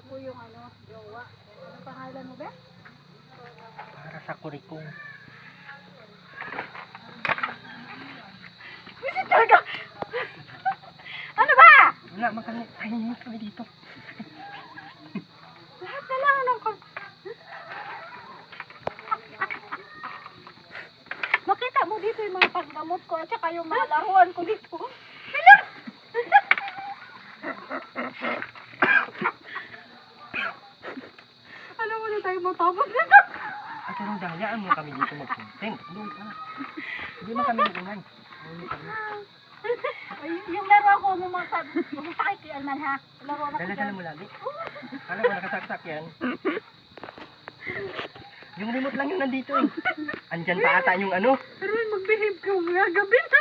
ko yung ano, jowa. Ano pangalan mo ba? Para sa kurikong. Visit talaga! Ano ba? Wala, tahimik kami dito. Lahat na lang ng makita mo dito yung mga paggamot ko at saka yung mga laruan ko dito. Hala! Alam mo na tayo matapos dito. At anong dahayaan mo kami dito magpunting? Hindi man kami nagunan. Ay, yung laro ko mo masakikian man ha. Laro na ko Dala-dala mo lagi. Kala ko nakasaksak yan. Yung remote lang yung nandito eh. Andyan pa ata yung ano. Pero magbihib ka mga gabi na.